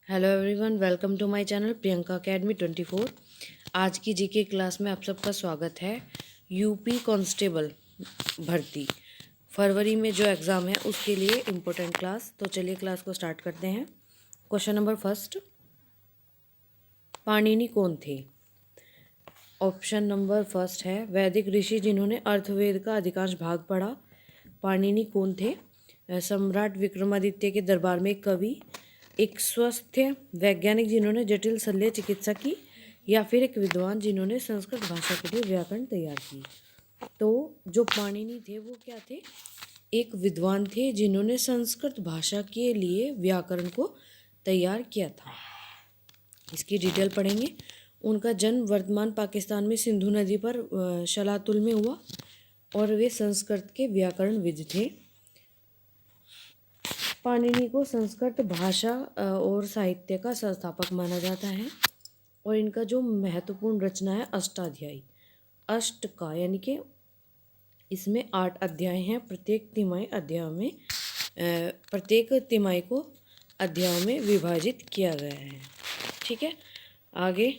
Hello everyone, welcome to my channel Priyanka academy 24। आज की GK class में आप सबका स्वागत है। यूपी कांस्टेबल भर्ती फरवरी में जो एग्ज़ाम है उसके लिए इम्पोर्टेंट क्लास। तो चलिए क्लास को स्टार्ट करते हैं। क्वेश्चन नंबर फर्स्ट, पाणिनि कौन थे? ऑप्शन नंबर फर्स्ट है वैदिक ऋषि जिन्होंने अर्थवेद का अधिकांश भाग पढ़ा। पाणिनि कौन थे? सम्राट विक्रमादित्य के दरबार में एक कवि, एक स्वस्थ वैज्ञानिक जिन्होंने जटिल शल्य चिकित्सा की, या फिर एक विद्वान जिन्होंने संस्कृत भाषा के लिए व्याकरण तैयार की। तो जो पाणिनि थे वो क्या थे? एक विद्वान थे जिन्होंने संस्कृत भाषा के लिए व्याकरण को तैयार किया था। इसकी डिटेल पढ़ेंगे। उनका जन्म वर्तमान पाकिस्तान में सिंधु नदी पर शलातुल में हुआ और वे संस्कृत के व्याकरणविद थे। पाणिनि को संस्कृत भाषा और साहित्य का संस्थापक माना जाता है और इनका जो महत्वपूर्ण रचना है अष्टाध्यायी, अष्ट का यानी कि इसमें 8 अध्याय हैं। प्रत्येक तिमाही को अध्यायों में विभाजित किया गया है। ठीक है, आगे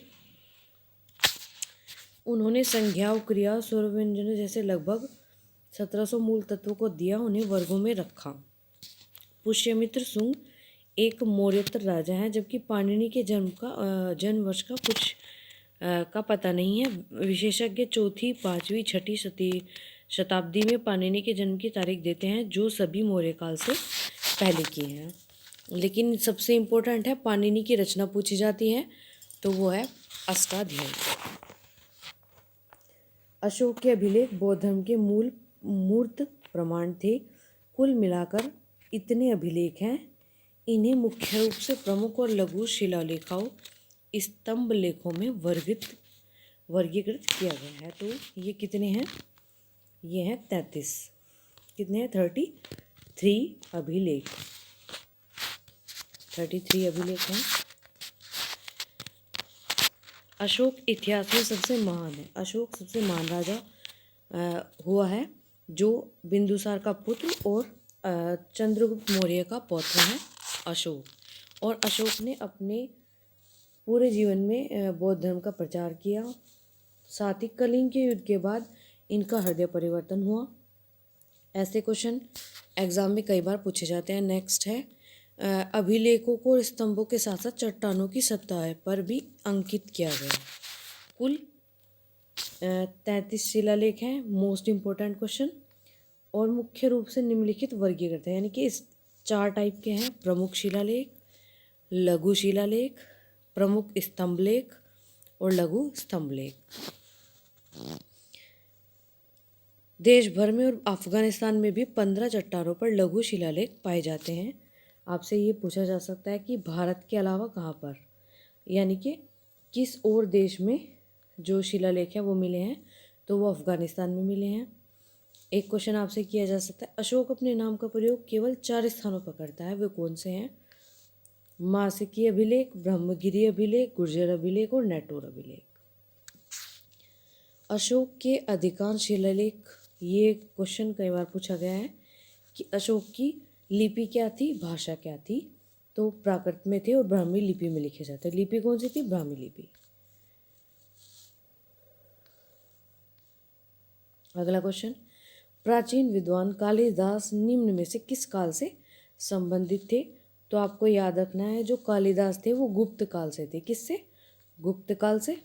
उन्होंने संज्ञा, क्रिया, स्वर, व्यंजन जैसे लगभग 1700 मूल तत्वों को दिया, उन्हें वर्गों में रखा। पुष्यमित्र सुंग एक मौर्योत्तर राजा हैं, जबकि पाणिनि के जन्म वर्ष का कुछ का पता नहीं है। विशेषज्ञ चौथी, पाँचवीं, छठी शताब्दी में पाणिनि के जन्म की तारीख देते हैं, जो सभी मौर्य काल से पहले की हैं। लेकिन सबसे इम्पोर्टेंट है, पाणिनि की रचना पूछी जाती है तो वो है अष्टाध्यायी। अशोक के अभिलेख बौद्ध धर्म के मूर्त प्रमाण थे। कुल मिलाकर इतने अभिलेख हैं। इन्हें मुख्य रूप से प्रमुख और लघु शिलालेखों, स्तंभ लेखों में वर्गीकृत किया गया है। तो ये कितने हैं? ये हैं 33। कितने हैं? 33 अभिलेख। 33 अभिलेख हैं। अशोक इतिहास में सबसे महान है। अशोक सबसे महान राजा हुआ है, जो बिंदुसार का पुत्र और चंद्रगुप्त मौर्य का पौत्र है अशोक। और अशोक ने अपने पूरे जीवन में बौद्ध धर्म का प्रचार किया। साथ ही कलिंग के युद्ध के बाद इनका हृदय परिवर्तन हुआ। ऐसे क्वेश्चन एग्जाम में कई बार पूछे जाते हैं। नेक्स्ट है अभिलेखों को स्तंभों के साथ साथ चट्टानों की सतह पर भी अंकित किया गया। कुल 33 शिलालेख हैं। Most important question. और मुख्य रूप से निम्नलिखित वर्गीकृत है, यानी कि इस 4 टाइप के हैं: प्रमुख शिलालेख, लघु शिलालेख, प्रमुख स्तंभलेख और लघु स्तंभलेख। देश भर में और अफगानिस्तान में भी 15 चट्टानों पर लघु शिलालेख पाए जाते हैं। आपसे ये पूछा जा सकता है कि भारत के अलावा कहाँ पर, यानी कि किस और देश में जो शिलालेख है वो मिले हैं, तो वो अफगानिस्तान में मिले हैं। एक क्वेश्चन आपसे किया जा सकता है, अशोक अपने नाम का प्रयोग केवल 4 स्थानों पर करता है, वे कौन से हैं? मासिकी अभिलेख, ब्रह्मगिरी अभिलेख, गुर्जर अभिलेख और नेटोर अभिलेख। अशोक के अधिकांश शिलालेख, ये क्वेश्चन कई बार पूछा गया है कि अशोक की लिपि क्या थी, भाषा क्या थी? तो प्राकृत में थे और ब्राह्मी लिपि में लिखे जाते। लिपि कौन सी थी? ब्राह्मी लिपि। अगला क्वेश्चन, प्राचीन विद्वान कालिदास निम्न में से किस काल से संबंधित थे? तो आपको याद रखना है, जो कालिदास थे वो गुप्त काल से थे। किससे? गुप्त काल से।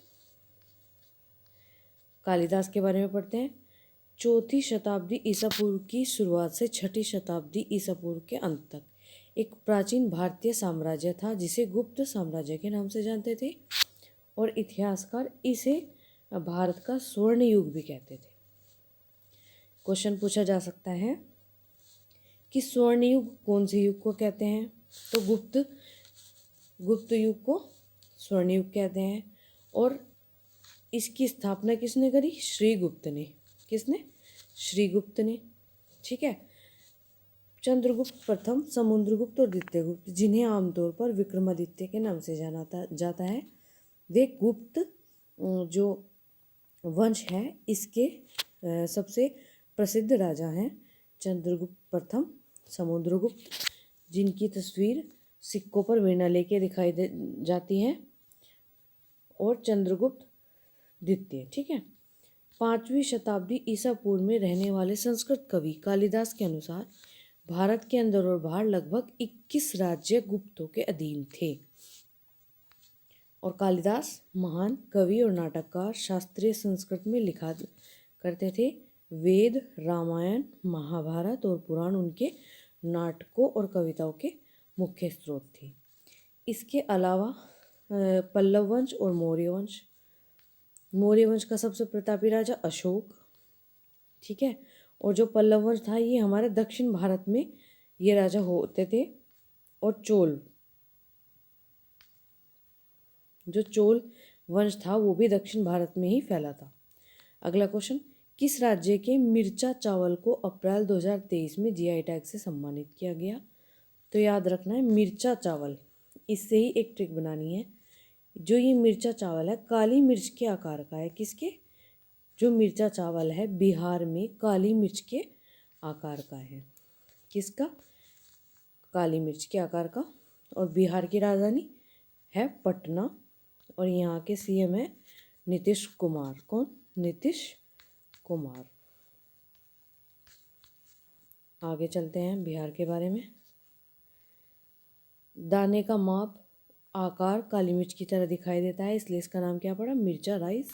कालिदास के बारे में पढ़ते हैं। 4वीं शताब्दी ईसा पूर्व की शुरुआत से 6वीं शताब्दी ईसा पूर्व के अंत तक एक प्राचीन भारतीय साम्राज्य था, जिसे गुप्त साम्राज्य के नाम से जानते थे और इतिहासकार इसे भारत का स्वर्ण युग भी कहते थे। क्वेश्चन पूछा जा सकता है कि स्वर्ण युग कौन से युग को कहते हैं? तो गुप्त युग को स्वर्ण युग कहते हैं। और इसकी स्थापना किसने करी? श्रीगुप्त ने। किसने? श्रीगुप्त ने। ठीक है। चंद्रगुप्त प्रथम, समुद्रगुप्त और द्वितीयगुप्त, जिन्हें आमतौर पर विक्रमादित्य के नाम से जाना जाता है, वे गुप्त जो वंश है इसके सबसे प्रसिद्ध राजा हैं। चंद्रगुप्त प्रथम, समुद्रगुप्त, जिनकी तस्वीर सिक्कों पर वीणा लेके दिखाई दे जाती हैं, और चंद्रगुप्त द्वितीय। ठीक है। 5वीं शताब्दी ईसा पूर्व में रहने वाले संस्कृत कवि कालिदास के अनुसार भारत के अंदर और बाहर लगभग 21 राज्य गुप्तों के अधीन थे। और कालिदास महान कवि और नाटककार शास्त्रीय संस्कृत में लिखा करते थे। वेद, रामायण, महाभारत और पुराण उनके नाटकों और कविताओं के मुख्य स्रोत थे। इसके अलावा पल्लव वंश और मौर्य वंश, मौर्य वंश का सबसे प्रतापी राजा अशोक। ठीक है। और जो पल्लव वंश था ये हमारे दक्षिण भारत में ये राजा होते थे। और जो चोल वंश था वो भी दक्षिण भारत में ही फैला था। अगला क्वेश्चन, किस राज्य के मिर्चा चावल को अप्रैल 2023 में जीआई टैग से सम्मानित किया गया? तो याद रखना है मिर्चा चावल, इससे ही एक ट्रिक बनानी है। जो ये मिर्चा चावल है काली मिर्च के आकार का है। किसके? जो मिर्चा चावल है बिहार में काली मिर्च के आकार का है। किसका? काली मिर्च के आकार का। और बिहार की राजधानी है पटना, और यहाँ के सीएम है नीतीश कुमार। कौन? नीतीश कुमार। आगे चलते हैं बिहार के बारे में। दाने का माप, आकार काली मिर्च की तरह दिखाई देता है, इसलिए इसका नाम क्या पड़ा? मिर्चा राइस।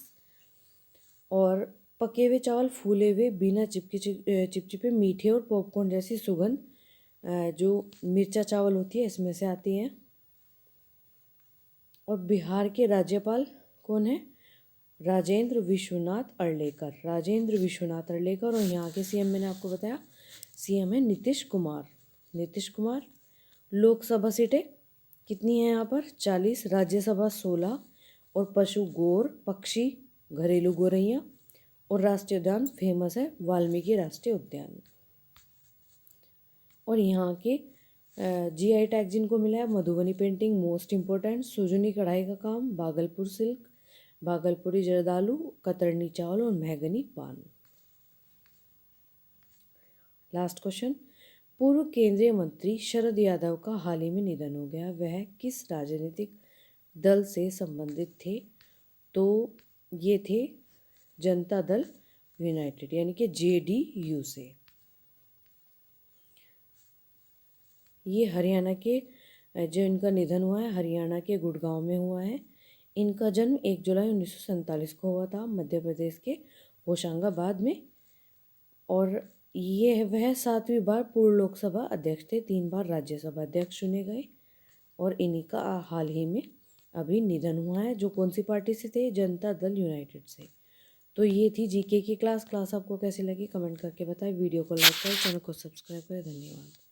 और पके हुए चावल फूले हुए बिना चिपचिपे मीठे और पॉपकॉर्न जैसी सुगंध जो मिर्चा चावल होती है इसमें से आती है। और बिहार के राज्यपाल कौन है? राजेंद्र विश्वनाथ अर्लेकर। राजेंद्र विश्वनाथ अर्लेकर। और यहाँ के सीएम मैंने आपको बताया सीएम है नीतीश कुमार। नीतीश कुमार। लोकसभा सीटें कितनी हैं यहाँ पर? 40। राज्यसभा 16। और पशु गौर, पक्षी घरेलू गोरैया। और राष्ट्रीय उद्यान फेमस है वाल्मीकि राष्ट्रीय उद्यान। और यहाँ के जीआई टैग जिनको मिला है Madhubani painting most important, Sujani कढ़ाई का काम, भागलपुर सिल्क, भागलपुरी जरदालू, कतरनी चावल और महगनी पान। लास्ट क्वेश्चन, पूर्व केंद्रीय मंत्री शरद यादव का हाल ही में निधन हो गया, वह किस राजनीतिक दल से संबंधित थे? तो ये थे जनता दल यूनाइटेड यानी कि जेडीयू से। ये हरियाणा के जो इनका निधन हुआ है हरियाणा के गुड़गांव में हुआ है। इनका जन्म 1 जुलाई 1947 को हुआ था मध्य प्रदेश के होशंगाबाद में। और ये वह 7वीं बार पूर्व लोकसभा अध्यक्ष थे, 3 बार राज्यसभा अध्यक्ष चुने गए। और इन्हीं का हाल ही में अभी निधन हुआ है। जो कौन सी पार्टी से थे? जनता दल यूनाइटेड से। तो ये थी जीके की क्लास आपको कैसी लगी कमेंट करके बताएं। वीडियो को लाइक करें, चैनल को सब्सक्राइब करें। धन्यवाद।